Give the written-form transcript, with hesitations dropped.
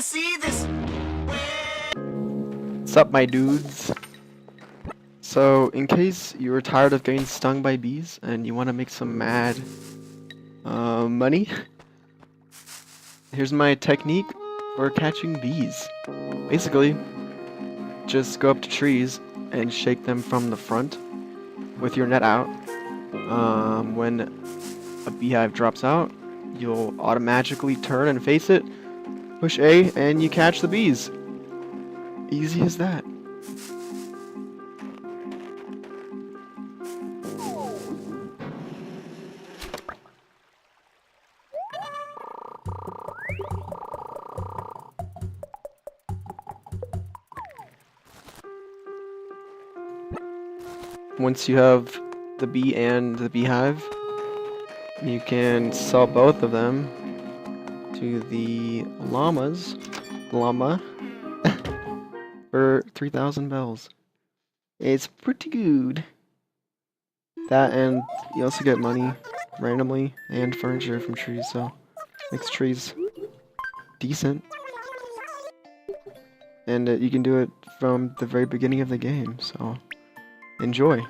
wanna see this? What's up, my dudes? So, in case you were tired of getting stung by bees and you want to make some mad money, here's my technique for catching bees. Basically, just go up to trees and shake them from the front with your net out. When a beehive drops out, you'll automatically turn and face it, push A, and you catch the bees. Easy as that. Once you have the bee and the beehive, you can sell both of them to the llama for 3,000 bells. It's pretty good. That, and you also get money randomly and furniture from trees, so makes trees decent. And you can do it from the very beginning of the game, so enjoy.